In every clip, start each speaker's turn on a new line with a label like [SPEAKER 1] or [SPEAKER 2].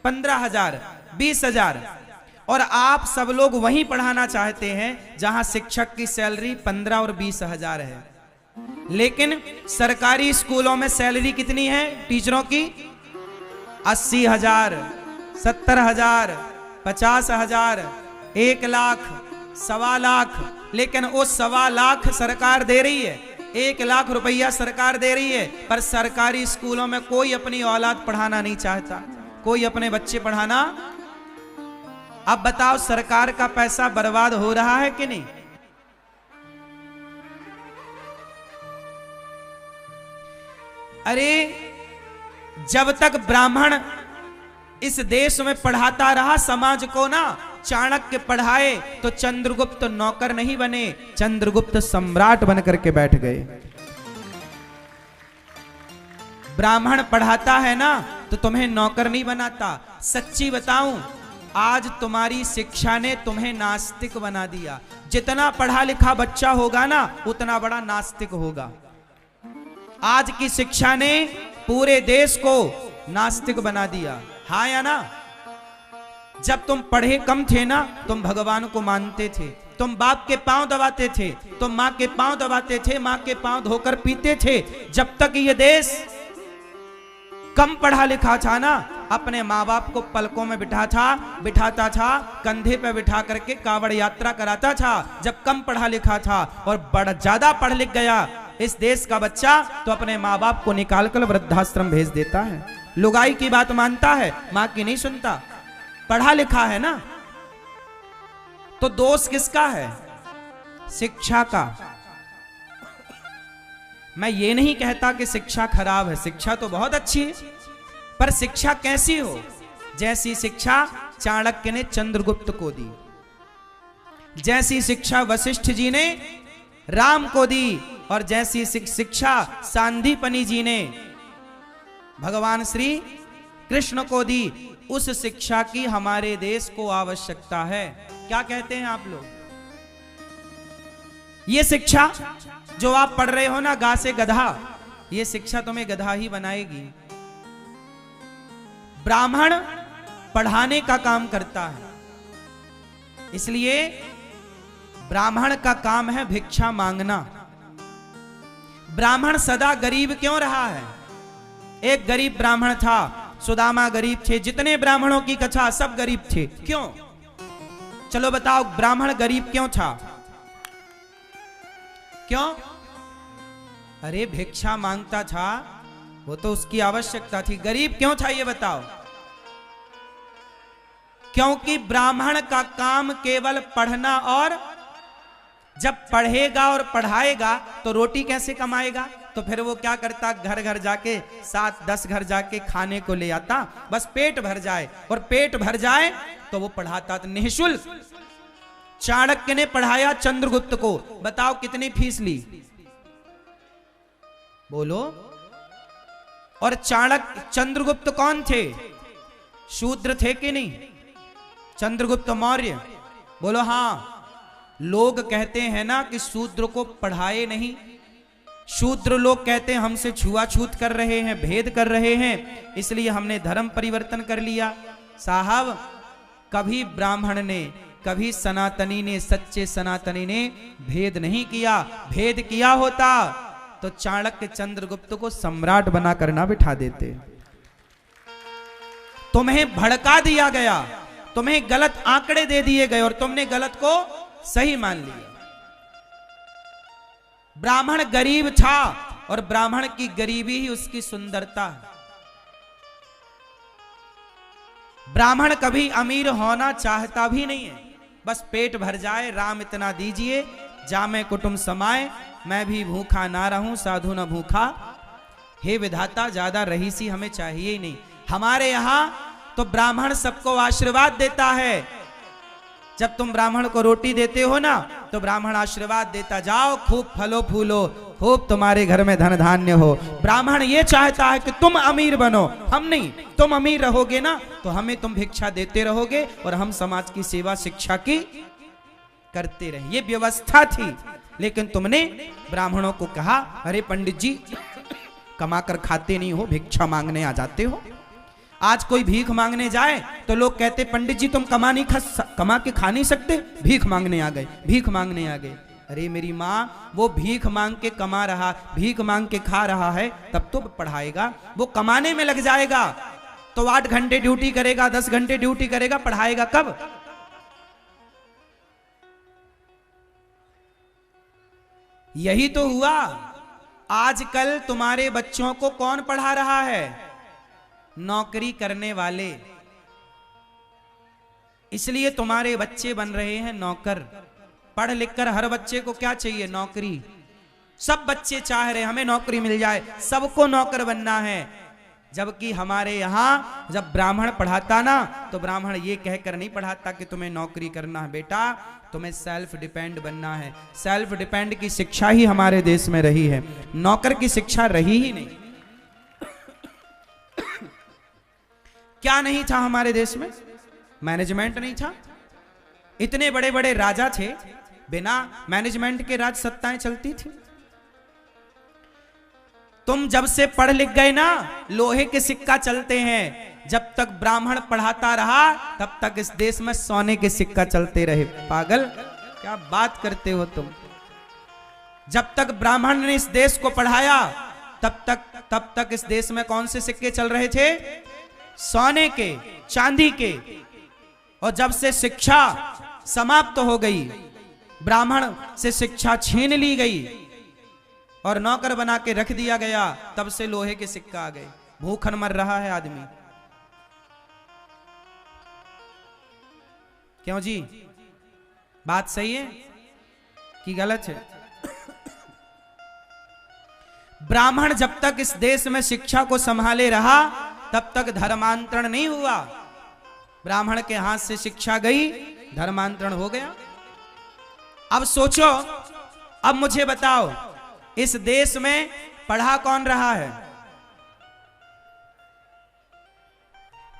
[SPEAKER 1] 15,000, 20,000, और आप सब लोग वहीं पढ़ाना चाहते हैं जहां शिक्षक की सैलरी 15 और 20,000 है। लेकिन सरकारी स्कूलों में सैलरी कितनी है टीचरों की? 80,000, 70,000, 50,000, 1 लाख, 1.25 लाख। लेकिन वो 1.25 लाख सरकार दे रही है, 1 लाख रुपया सरकार दे रही है, पर सरकारी स्कूलों में कोई अपनी औलाद पढ़ाना नहीं चाहता, कोई अपने बच्चे पढ़ाना। अब बताओ सरकार का पैसा बर्बाद हो रहा है कि नहीं? अरे जब तक ब्राह्मण इस देश में पढ़ाता रहा समाज को ना, चाणक्य पढ़ाए तो चंद्रगुप्त नौकर नहीं बने, चंद्रगुप्त सम्राट बनकर के बैठ गए। ब्राह्मण पढ़ाता है ना तो तुम्हें नौकर नहीं बनाता। सच्ची बताऊं, आज तुम्हारी शिक्षा ने तुम्हें नास्तिक बना दिया। जितना पढ़ा लिखा बच्चा होगा ना उतना बड़ा नास्तिक होगा। आज की शिक्षा ने पूरे देश को नास्तिक बना दिया, हाँ या ना? जब तुम पढ़े कम थे ना, तुम भगवान को मानते थे, तुम बाप के पांव दबाते थे, तुम माँ के पांव दबाते थे, माँ के पांव धोकर पीते थे। जब तक ये देश कम पढ़ा लिखा था ना, अपने माँ बाप को पलकों में बिठाता था, कंधे पे बिठा करके कावड़ यात्रा कराता था। जब कम पढ़ा लिखा था और बड़ा ज्यादा पढ़ लिख गया इस देश का बच्चा, तो अपने माँ बाप को निकाल कर वृद्धाश्रम भेज देता है, लुगाई की बात मानता है, माँ की नहीं सुनता। पढ़ा लिखा है ना, तो दोष किसका है? शिक्षा का। मैं ये नहीं कहता कि शिक्षा खराब है, शिक्षा तो बहुत अच्छी है, पर शिक्षा कैसी हो? जैसी शिक्षा चाणक्य ने चंद्रगुप्त को दी, जैसी शिक्षा वशिष्ठ जी ने राम को दी, और जैसी शिक्षा सांदीपनि जी ने भगवान श्री कृष्ण को दी, उस शिक्षा की हमारे देश को आवश्यकता है। क्या कहते हैं आप लोग? ये शिक्षा जो आप पढ़ रहे हो ना, गा से गधा, ये शिक्षा तुम्हें गधा ही बनाएगी। ब्राह्मण पढ़ाने का काम करता है, इसलिए ब्राह्मण का काम है भिक्षा मांगना। ब्राह्मण सदा गरीब क्यों रहा है? एक गरीब ब्राह्मण था, सुदामा गरीब थे, जितने ब्राह्मणों की कथा सब गरीब थे। क्यों? चलो बताओ, ब्राह्मण गरीब क्यों था? क्यों? अरे भिक्षा मांगता था, वो तो उसकी आवश्यकता थी। गरीब क्यों था ये बताओ? क्योंकि ब्राह्मण का काम केवल पढ़ना, और जब पढ़ेगा और पढ़ाएगा तो रोटी कैसे कमाएगा? तो फिर वो क्या करता? घर घर जाके 7-10 घर जाके खाने को ले आता, बस पेट भर जाए, और पेट भर जाए तो वो पढ़ाता था निःशुल्क। चाणक्य ने पढ़ाया चंद्रगुप्त को, बताओ कितनी फीस ली? बोलो। और चंद्रगुप्त कौन थे? शूद्र थे कि नहीं? चंद्रगुप्त मौर्य, बोलो हाँ। लोग कहते हैं ना कि शूद्र को पढ़ाए नहीं, शूद्र लोग कहते हैं हमसे छुआछूत कर रहे हैं, भेद कर रहे हैं, इसलिए हमने धर्म परिवर्तन कर लिया। साहब, कभी ब्राह्मण ने, कभी सनातनी ने, सच्चे सनातनी ने भेद नहीं किया। भेद किया होता तो चाणक्य चंद्रगुप्त को सम्राट बना कर ना बिठा देते। तुम्हें भड़का दिया गया, तुम्हें गलत आंकड़े दे दिए गए, और तुमने गलत को सही मान लिया। ब्राह्मण गरीब था, और ब्राह्मण की गरीबी ही उसकी सुंदरता है। ब्राह्मण कभी अमीर होना चाहता भी नहीं है, बस पेट भर जाए, राम इतना दीजिए, जामे कुटुंब समाए, मैं भी भूखा ना रहूं, साधु न भूखा। हे विधाता, ज्यादा रहीसी हमें चाहिए ही नहीं। हमारे यहां तो ब्राह्मण सबको आशीर्वाद देता है। जब तुम ब्राह्मण को रोटी देते हो ना, तो ब्राह्मण आशीर्वाद देता, जाओ खूब फलो फूलो, खूब तुम्हारे घर में धन धान्य हो। ब्राह्मण ये चाहता है कि तुम अमीर बनो, हम नहीं। तुम अमीर रहोगे ना तो हमें तुम भिक्षा देते रहोगे, और हम समाज की सेवा शिक्षा की करते रहे। ये व्यवस्था थी। लेकिन तुमने ब्राह्मणों को कहा, अरे पंडित जी कमाकर खाते नहीं हो, भिक्षा मांगने आ जाते हो। आज कोई भीख मांगने जाए तो लोग कहते पंडित जी तुम कमा के खा नहीं सकते, भीख मांगने आ गए, भीख मांगने आ गए। अरे मेरी माँ, वो भीख मांग के कमा रहा, भीख मांग के खा रहा है, तब तो पढ़ाएगा। वो कमाने में लग जाएगा तो 8 घंटे ड्यूटी करेगा, 10 घंटे ड्यूटी करेगा, पढ़ाएगा कब? यही तो हुआ। आजकल तुम्हारे बच्चों को कौन पढ़ा रहा है? नौकरी करने वाले। इसलिए तुम्हारे बच्चे बन रहे हैं नौकर। पढ़ लिख कर हर बच्चे को क्या चाहिए? नौकरी। सब बच्चे चाह रहे हमें नौकरी मिल जाए, सबको नौकर बनना है। जबकि हमारे यहाँ जब ब्राह्मण पढ़ाता ना, तो ब्राह्मण ये कहकर नहीं पढ़ाता कि तुम्हें नौकरी करना है, बेटा तुम्हें सेल्फ डिपेंड बनना है। सेल्फ डिपेंड की शिक्षा ही हमारे देश में रही है, नौकर की शिक्षा रही ही नहीं। क्या नहीं था हमारे देश में? मैनेजमेंट नहीं था। इतने बड़े बड़े राजा थे, बिना मैनेजमेंट के राज सत्ताएं चलती थी। तुम जब से पढ़ लिख गए ना, लोहे के सिक्का चलते हैं। जब तक ब्राह्मण पढ़ाता रहा तब तक इस देश में सोने के सिक्का चलते रहे। पागल, क्या बात करते हो तुम? जब तक ब्राह्मण ने इस देश को पढ़ाया तब तक इस देश में कौन से सिक्के चल रहे थे? सोने के, चांदी के। और जब से शिक्षा समाप्त हो गई, ब्राह्मण से शिक्षा छीन ली गई और नौकर बना के रख दिया गया, तब से लोहे के सिक्का आ गए। भूखन मर रहा है आदमी। क्यों जी? बात सही है कि गलत है? ब्राह्मण जब तक इस देश में शिक्षा को संभाले रहा तब तक धर्मांतरण नहीं हुआ। ब्राह्मण के हाथ से शिक्षा गई, धर्मांतरण हो गया। अब सोचो, अब मुझे बताओ, इस देश में पढ़ा कौन रहा है?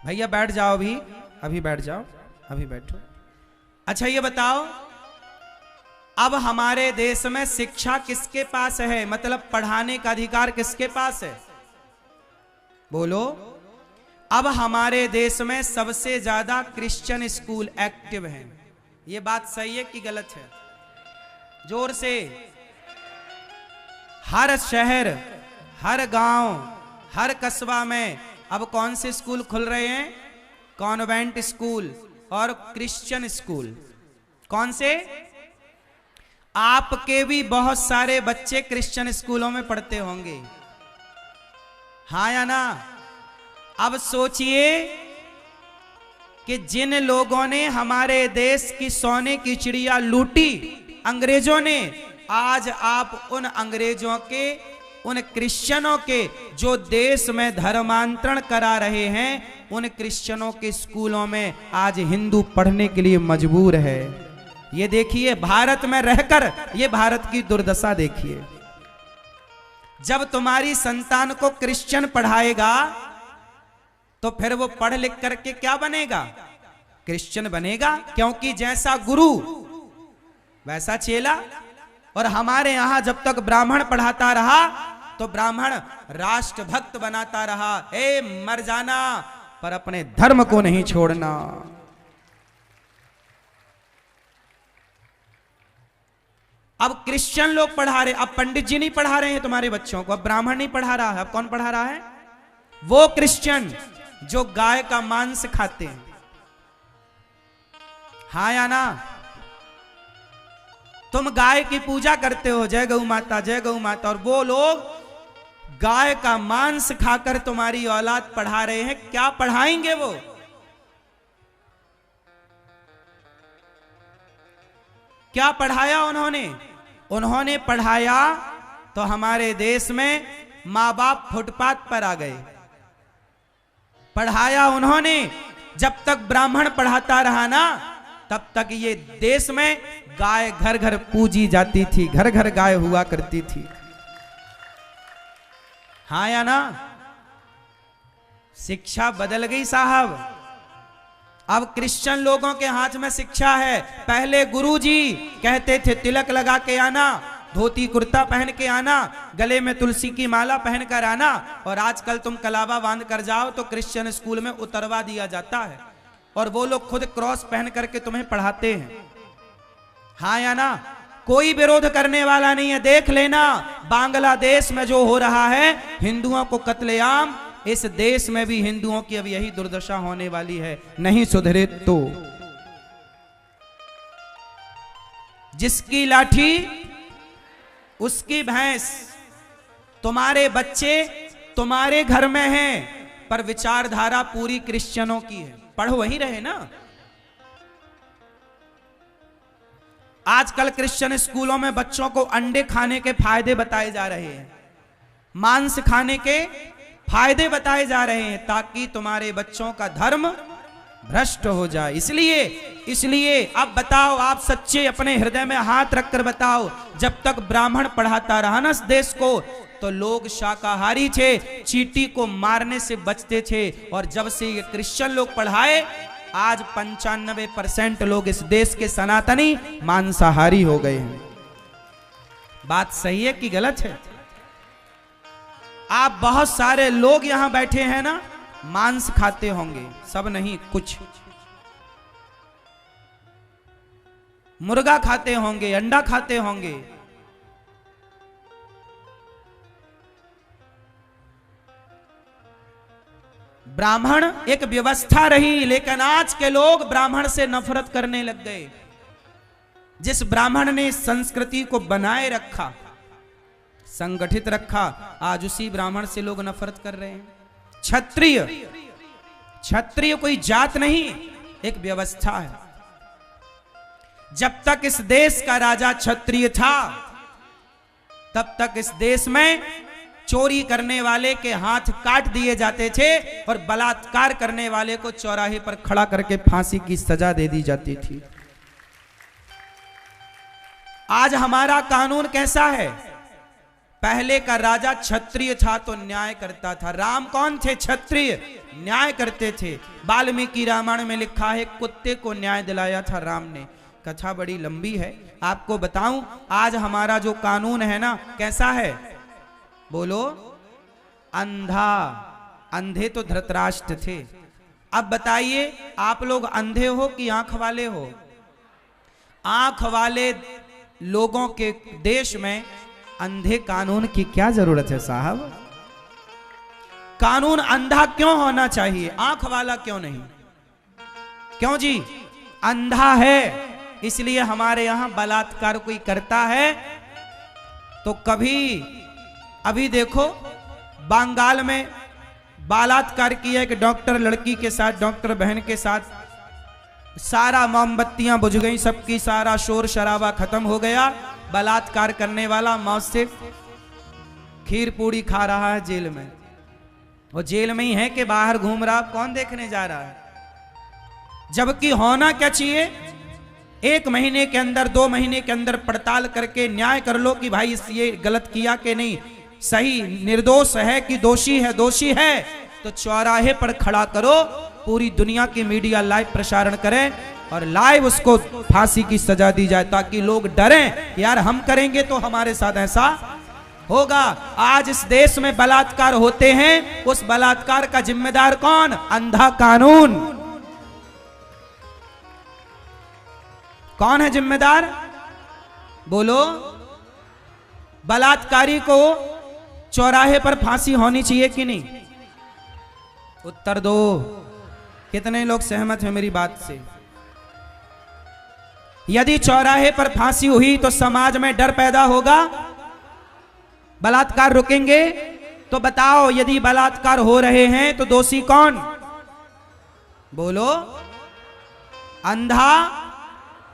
[SPEAKER 1] भैया बैठ जाओ, अभी बैठ जाओ, अभी बैठो। अच्छा ये बताओ, अब हमारे देश में शिक्षा किसके पास है? मतलब पढ़ाने का अधिकार किसके पास है? बोलो। अब हमारे देश में सबसे ज्यादा क्रिश्चियन स्कूल एक्टिव हैं। ये बात सही है कि गलत है? जोर से। हर शहर, हर गांव, हर कस्बा में अब कौन से स्कूल खुल रहे हैं? कॉन्वेंट स्कूल और क्रिश्चियन स्कूल। कौन से? आपके भी बहुत सारे बच्चे क्रिश्चियन स्कूलों में पढ़ते होंगे, हाँ या ना? अब सोचिए कि जिन लोगों ने हमारे देश की सोने की चिड़िया लूटी, अंग्रेजों ने, आज आप उन अंग्रेजों के, उन क्रिश्चियनों के जो देश में धर्मांतरण करा रहे हैं, उन क्रिश्चियनों के स्कूलों में आज हिंदू पढ़ने के लिए मजबूर है। ये देखिए, भारत में रहकर ये भारत की दुर्दशा देखिए। जब तुम्हारी संतान को क्रिश्चियन पढ़ाएगा तो फिर वो पढ़ लिख करके क्या बनेगा? क्रिश्चियन बनेगा, क्योंकि जैसा गुरु वैसा चेला। और हमारे यहां जब तक ब्राह्मण पढ़ाता रहा तो ब्राह्मण राष्ट्रभक्त बनाता रहा। मर जाना पर अपने धर्म को नहीं छोड़ना। अब क्रिश्चियन लोग पढ़ा रहे, अब पंडित जी नहीं पढ़ा रहे हैं तुम्हारे बच्चों को, अब ब्राह्मण नहीं पढ़ा रहा है। अब कौन पढ़ा रहा है? वो क्रिश्चियन जो गाय का मांस खाते हैं, हाँ या ना? तुम गाय की पूजा करते हो, जय गौ माता, जय गौ माता, और वो लोग गाय का मांस खाकर तुम्हारी औलाद पढ़ा रहे हैं। क्या पढ़ाएंगे वो? क्या पढ़ाया उन्होंने? उन्होंने पढ़ाया तो हमारे देश में माँ बाप फुटपाथ पर आ गए। पढ़ाया उन्होंने, जब तक ब्राह्मण पढ़ाता रहा ना तब तक ये देश में गाय घर घर पूजी जाती थी, घर घर गाय हुआ करती थी, हाँ या ना? शिक्षा बदल गई साहब। अब क्रिश्चियन लोगों के हाथ में शिक्षा है। पहले गुरुजी कहते थे तिलक लगा के आना, धोती कुर्ता पहन के आना, गले में तुलसी की माला पहन कर आना, और आजकल तुम कलावा बांध कर जाओ तो क्रिश्चियन स्कूल में उतरवा दिया जाता है, और वो लोग खुद क्रॉस पहन करके तुम्हें पढ़ाते हैं। हाँ या ना? कोई विरोध करने वाला नहीं है। देख लेना बांग्लादेश में जो हो रहा है, हिंदुओं को कत्लेआम, इस देश में भी हिंदुओं की अब यही दुर्दशा होने वाली है, नहीं सुधरे तो। जिसकी लाठी उसकी भैंस। तुम्हारे बच्चे तुम्हारे घर में हैं, पर विचारधारा पूरी क्रिश्चियनों की है। पढ़ वही रहे ना। आजकल क्रिश्चियन स्कूलों में बच्चों को अंडे खाने के फायदे बताए जा रहे हैं, मांस खाने के फायदे बताए जा रहे हैं, ताकि तुम्हारे बच्चों का धर्म भ्रष्ट हो जाए। इसलिए अब बताओ, आप सच्चे अपने हृदय में हाथ रखकर बताओ, जब तक ब्राह्मण पढ़ाता रहा ना इस देश को, तो लोग शाकाहारी थे, चींटी को मारने से बचते थे, और जब से ये क्रिश्चियन लोग पढ़ाए, आज 95% लोग इस देश के सनातनी मांसाहारी हो गए हैं। बात सही है कि गलत है? आप बहुत सारे लोग यहां बैठे हैं ना, मांस खाते होंगे, सब नहीं, कुछ मुर्गा खाते होंगे, अंडा खाते होंगे। ब्राह्मण एक व्यवस्था रही, लेकिन आज के लोग ब्राह्मण से नफरत करने लग गए। जिस ब्राह्मण ने संस्कृति को बनाए रखा, संगठित रखा, आज उसी ब्राह्मण से लोग नफरत कर रहे हैं। क्षत्रिय कोई जात नहीं, एक व्यवस्था है। जब तक इस देश का राजा क्षत्रिय था, तब तक इस देश में चोरी करने वाले के हाथ काट दिए जाते थे, और बलात्कार करने वाले को चौराहे पर खड़ा करके फांसी की सजा दे दी जाती थी। आज हमारा कानून कैसा है? पहले का राजा क्षत्रिय था तो न्याय करता था। राम कौन थे? क्षत्रिय, न्याय करते थे। वाल्मीकि रामायण में लिखा है, कुत्ते को न्याय दिलाया था राम ने। कथा बड़ी लंबी है, आपको बताऊं। आज हमारा जो कानून है ना, कैसा है? बोलो। अंधा। अंधे तो धृतराष्ट्र थे। अब बताइए, आप लोग अंधे हो कि आंख वाले हो? आंख वाले लोगों के देश में अंधे कानून की क्या जरूरत है साहब? कानून अंधा क्यों होना चाहिए, आंख वाला क्यों नहीं? क्यों जी? अंधा है, इसलिए हमारे यहां बलात्कार कोई करता है तो कभी, अभी देखो बंगाल में बलात्कार किया एक डॉक्टर लड़की के साथ, डॉक्टर बहन के साथ, सारा मोमबत्तियां बुझ गई, सबकी सारा शोर शराबा खत्म हो गया। बलात्कार करने वाला मौत से खीर पूड़ी खा रहा है जेल में। वो जेल में ही है कि बाहर घूम रहा, कौन देखने जा रहा है? जबकि होना क्या चाहिए, 1 महीने के अंदर 2 महीने के अंदर पड़ताल करके न्याय कर लो कि भाई ये गलत किया कि नहीं, सही निर्दोष है कि दोषी है। दोषी है तो चौराहे पर खड़ा करो, पूरी दुनिया की मीडिया लाइव प्रसारण करें और लाइव उसको फांसी की सजा दी जाए, ताकि लोग डरें, यार हम करेंगे तो हमारे साथ ऐसा होगा। आज इस देश में बलात्कार होते हैं, उस बलात्कार का जिम्मेदार कौन? अंधा कानून। कौन है जिम्मेदार? बोलो। बलात्कारी को चौराहे पर फांसी होनी चाहिए कि नहीं? उत्तर दो। कितने लोग सहमत हैं मेरी बात से? यदि चौराहे पर फांसी हुई तो समाज में डर पैदा होगा, बलात्कार रुकेंगे? तो बताओ, यदि बलात्कार हो रहे हैं तो दोषी कौन? बोलो। अंधा।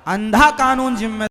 [SPEAKER 1] अंधा कानून जिम्मेदार।